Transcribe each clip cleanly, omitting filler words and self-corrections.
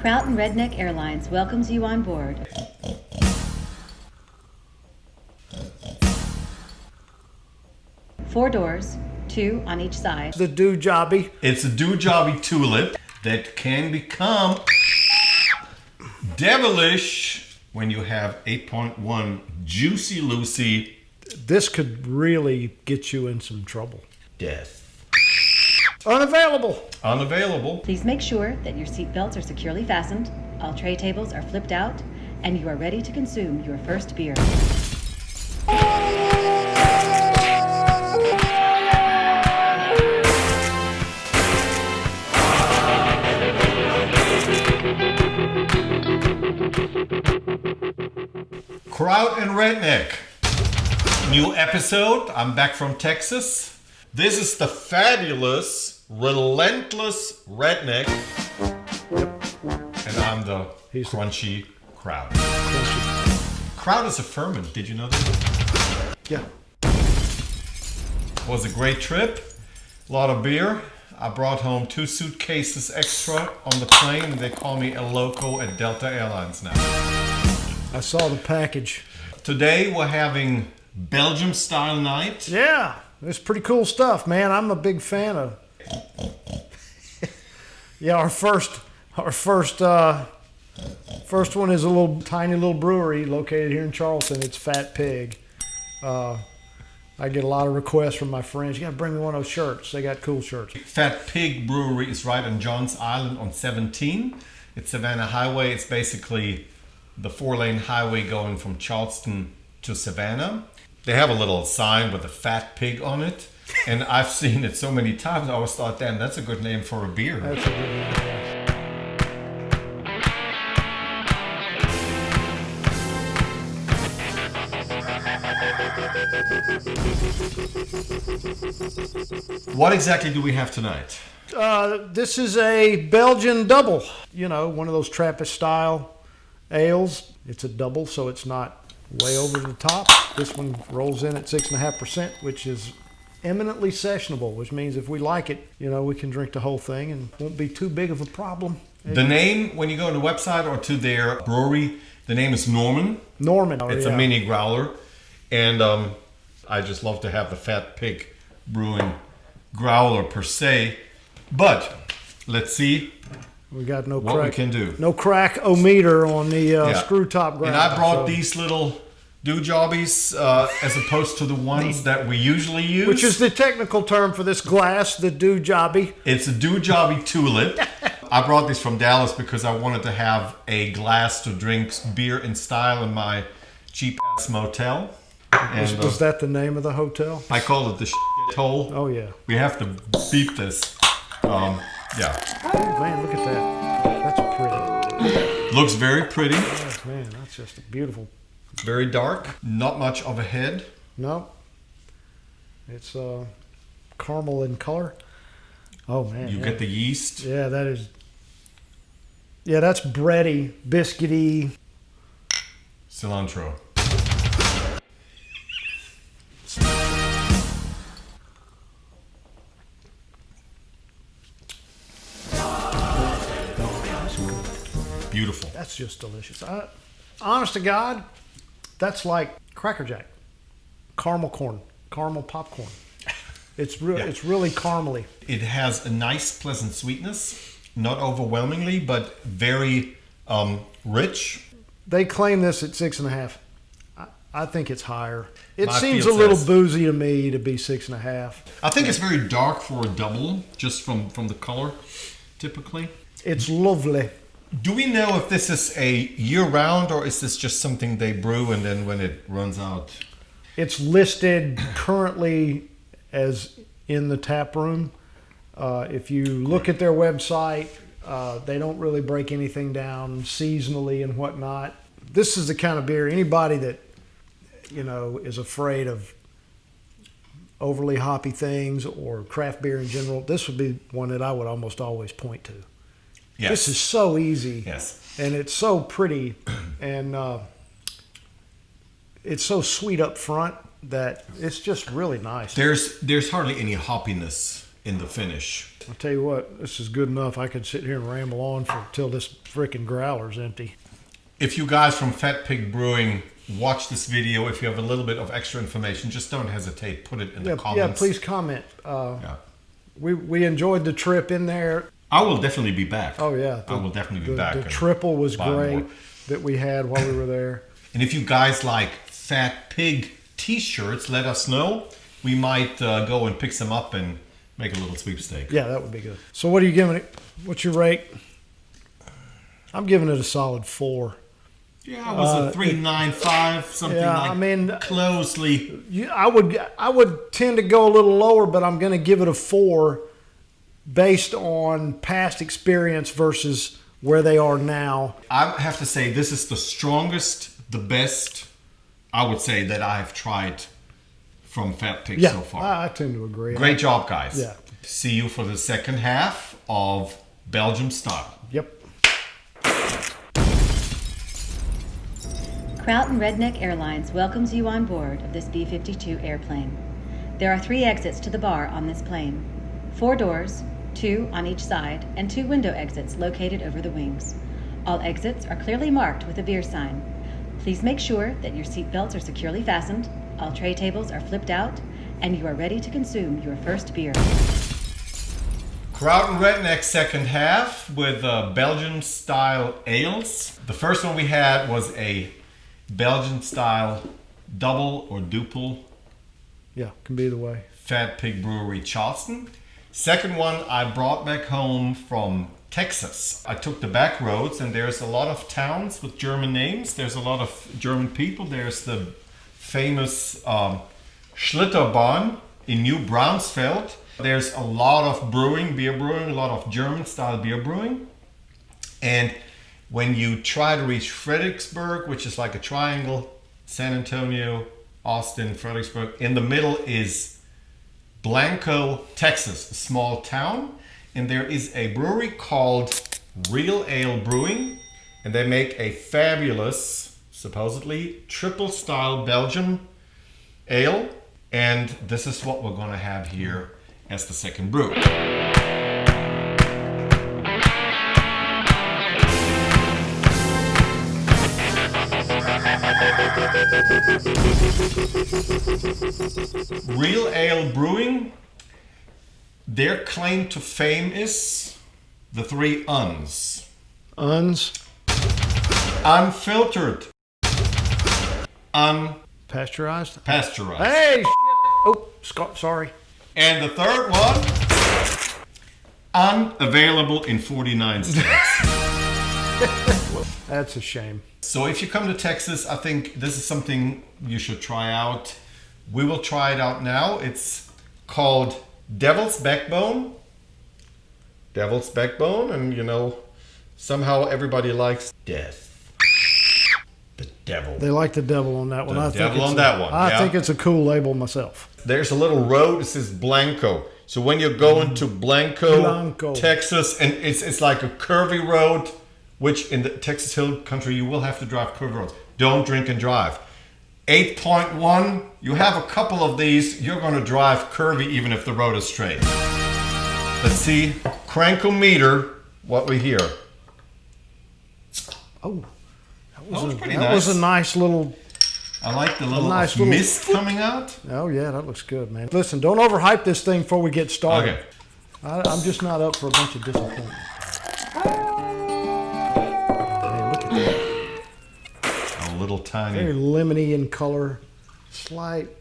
KRAUT+REDNECK Airlines welcomes you on board. Four doors, two on each side. The do-jobby. It's a do-jobby tulip that can become devilish when you have 8.1 Juicy Lucy. This could really get you in some trouble. Death. Unavailable. Unavailable. Please make sure that your seat belts are securely fastened, all tray tables are flipped out, and you are ready to consume your first beer. Kraut and Redneck. New episode. I'm back from Texas. This is the fabulous, relentless Redneck. And I'm the crunchy Kraut. Kraut is a ferment. Did you know that? Yeah. Was a great trip. A lot of beer. I brought home 2 suitcases extra on the plane. And they call me a loco at Delta Airlines now. I saw the package. Today we're having Belgian-Style night. Yeah, it's pretty cool stuff, man. I'm a big fan of. Yeah, our first one is a tiny little brewery located here in Charleston. It's FatPig. I get a lot of requests from my friends. You got to bring me one of those shirts. They got cool shirts. FatPig Brewery is right on Johns Island on 17. It's Savannah Highway. It's basically the 4-lane highway going from Charleston to Savannah. They have a little sign with a fat pig on it. And I've seen it so many times, I always thought, damn, that's a good name for a beer. That's a good name, yeah. What exactly do we have tonight? This is a Belgian double. You know, one of those Trappist-style ales. It's a double, so it's not way over the top. This one rolls in at 6.5%, which is eminently sessionable, which means if we like it, you know, we can drink the whole thing and won't be too big of a problem. The name, when you go to the website or to their brewery, the name is Norman. Norman. It's a mini growler. And I just love to have the FatPig Brewing growler per se. But let's see. We got no what crack, we can do. No crack-o-meter on the screw top growler. And I brought these little do-jobbies as opposed to the ones that we usually use. Which is the technical term for this glass, the do-jobby. It's a do-jobby tulip. I brought this from Dallas because I wanted to have a glass to drink beer in style in my cheap-ass motel. And, was that the name of the hotel? I call it the hole. Oh, yeah. We have to beep this. Yeah. Oh, man, look at that. That's pretty. Looks very pretty. Oh, man, that's just beautiful. Very dark. Not much of a head. No. It's caramel in color. Oh, man. You get the yeast. Yeah, that is. Yeah, that's bready, biscuity. Cilantro. Beautiful. That's just delicious. Honest to God, that's like Cracker Jack, caramel corn, caramel popcorn. It's It's really caramely. It has a nice, pleasant sweetness, not overwhelmingly, but very rich. They claim this at 6.5. I think it's higher. It My seems a field little says- boozy to me to be 6.5. I think it's very dark for a double, just from the color, typically. It's lovely. Do we know if this is a year-round or is this just something they brew and then when it runs out? It's listed currently as in the tap room. If you look at their website, they don't really break anything down seasonally and whatnot. This is the kind of beer anybody that, you know, is afraid of overly hoppy things or craft beer in general, this would be one that I would almost always point to. Yes. This is so easy. Yes. And it's so pretty. And it's so sweet up front that it's just really nice. There's hardly any hoppiness in the finish. I'll tell you what, this is good enough. I could sit here and ramble on till this freaking growler's empty. If you guys from FatPig Brewing watch this video, if you have a little bit of extra information, just don't hesitate. Put it in the comments. Yeah, please comment. We enjoyed the trip in there. I will definitely be back. Oh, yeah. I will definitely be back. The triple was great that we had while we were there. And if you guys like FatPig t-shirts, let us know. We might go and pick some up and make a little sweepstake. Yeah, that would be good. So what are you giving it? What's your rate? I'm giving it a solid 4. Yeah, it was a 3.95, something closely. I would tend to go a little lower, but I'm going to give it a 4 based on past experience versus where they are now. I have to say this is the strongest, the best, I would say, that I've tried from FatPig so far. I tend to agree. Great job, guys. Yeah. See you for the second half of Belgian Style. Yep. KRAUT+REDNECK Airlines welcomes you on board of this B-52 airplane. There are 3 exits to the bar on this plane. 4 doors, 2 on each side, and 2 window exits located over the wings. All exits are clearly marked with a beer sign. Please make sure that your seat belts are securely fastened, all tray tables are flipped out, and you are ready to consume your first beer. KRAUT+REDNECK second half with Belgian-style ales. The first one we had was a Belgian-style Dubbel or Dubbel. Yeah, can be the way. FatPig Brewery, Charleston. Second one I brought back home from Texas. I took the back roads, and there's a lot of towns with German names. There's a lot of German people. There's the famous Schlitterbahn in New Braunfeld. There's a lot of beer brewing, a lot of German-style beer brewing. And when you try to reach Fredericksburg, which is like a triangle, San Antonio, Austin, Fredericksburg, in the middle is Blanco, Texas, a small town. And there is a brewery called Real Ale Brewing, and they make a fabulous, supposedly, triple style Belgian ale. And this is what we're gonna have here as the second brew. Real Ale Brewing, their claim to fame is the 3 uns. Uns? Unfiltered. Pasteurized? Pasteurized. Hey, shit. Oh, sorry. And the third one, unavailable in 49 states. That's a shame. So if you come to Texas, I think this is something you should try out. We will try it out now. It's called Devil's Backbone. Devil's Backbone, and you know, somehow everybody likes death. The devil. They like the devil on that one. I think it's a cool label myself. There's a little road that says Blanco. So when you're going to Blanco, Texas, and it's like a curvy road, which in the Texas Hill Country you will have to drive curvy roads. Don't drink and drive. 8.1, you have a couple of these, you're going to drive curvy even if the road is straight. Let's see, crankometer, what we hear. Oh, pretty that nice. was a nice little... I like the little mist coming out. Oh yeah, that looks good, man. Listen, don't overhype this thing before we get started. Okay. I'm just not up for a bunch of disappointment. Hey, look at that. A little tiny. Very lemony in color.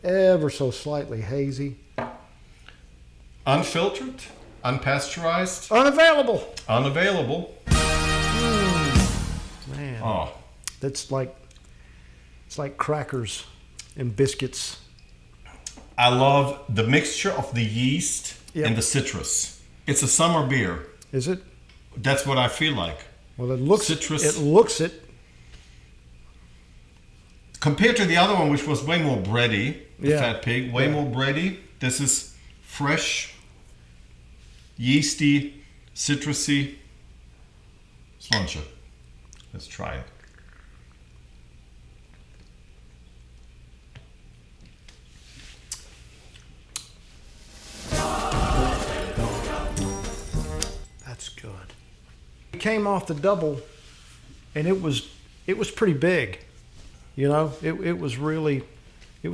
Ever so slightly hazy. Unfiltered, unpasteurized. Unavailable. Unavailable. Man. Oh. It's like crackers and biscuits. I love the mixture of the yeast and the citrus. It's a summer beer. Is it? That's what I feel like. Well, it looks citrus. It looks it. Compared to the other one, which was way more bready, the FatPig, way more bready. This is fresh, yeasty, citrusy. Sláinte. Let's try it. came off the Dubbel, and it was pretty big. You know, it was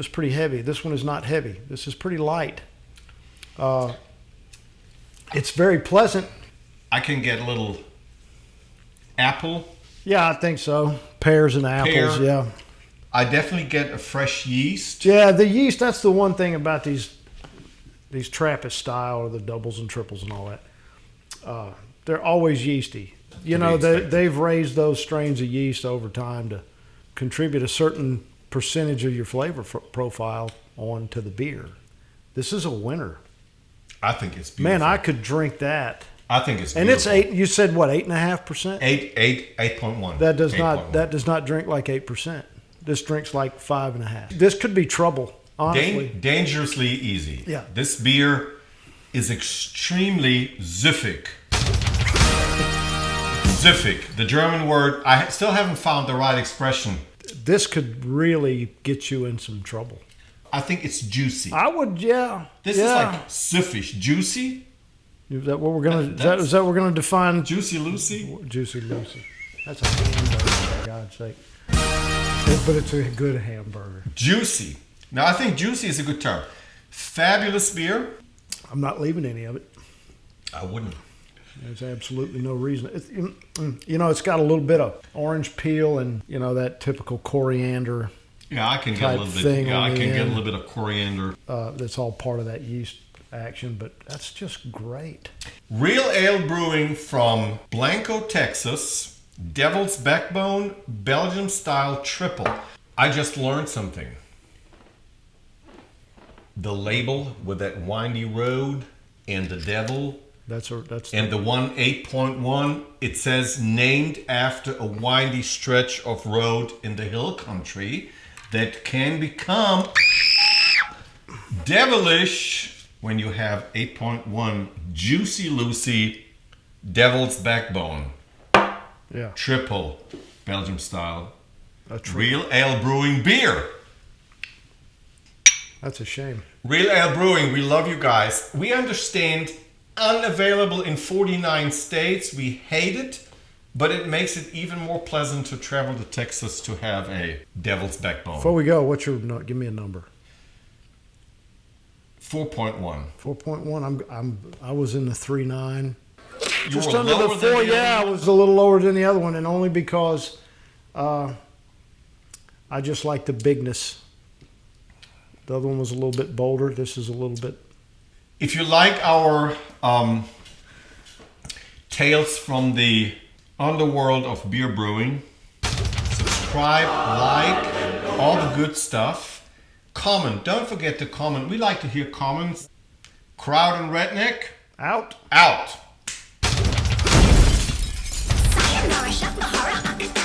pretty heavy. This one is not heavy. This is pretty light. It's very pleasant. I can get a little apple. Yeah, I think so. Pears and apples, Pear. yeah. I definitely get a fresh yeast. Yeah, the yeast, that's the one thing about these Trappist style or the doubles and triples and all that. They're always yeasty. You know, they've raised those strains of yeast over time to contribute a certain percentage of your flavor profile onto the beer. This is a winner. I think it's beautiful. Man, I could drink that. I think it's beautiful. And it's 8, you said what, 8.5%? 8.1. That does not drink like 8%. This drinks like 5.5. This could be trouble, honestly. Dangerously easy. Yeah. This beer is extremely süffig. Süffig, the German word. I still haven't found the right expression. This could really get you in some trouble. I think it's juicy. I would, yeah. This is like süffig. Juicy? Is that what we're gonna? Is that what we're gonna define? Juicy Lucy? Juicy Lucy. That's a hamburger, for God's sake. But it's a good hamburger. Juicy. Now I think juicy is a good term. Fabulous beer. I'm not leaving any of it. I wouldn't. There's absolutely no reason. You know, it's got a little bit of orange peel and, you know, that typical coriander. Yeah, I can get a little bit. Yeah, I can get a little bit of coriander. That's all part of that yeast action, but that's just great. Real Ale Brewing from Blanco, Texas. Devil's Backbone, Belgian-StyleTriple. I just learned something. The label with that windy road and the devil. And the one 8.1, it says named after a windy stretch of road in the hill country that can become devilish when you have 8.1 Juicy Lucy Devil's Backbone. Yeah. Triple Belgian style. Real Ale Brewing beer. That's a shame. Real Ale Brewing, we love you guys. We understand unavailable in 49 states. We hate it, but it makes it even more pleasant to travel to Texas to have a Devil's Backbone. Before we go, what's your give me a number? 4.1. 4.1. I was in the 3.9. You Just were under the lower than 4, the yeah, other I was a little lower than the other one, and only because I just like the bigness. The other one was a little bit bolder. This is a little bit. If you like our tales from the underworld of beer brewing, subscribe, like, all the good stuff. Comment. Don't forget to comment. We like to hear comments. Kraut and Redneck. Out. Out. Sayonara, Shakmahara.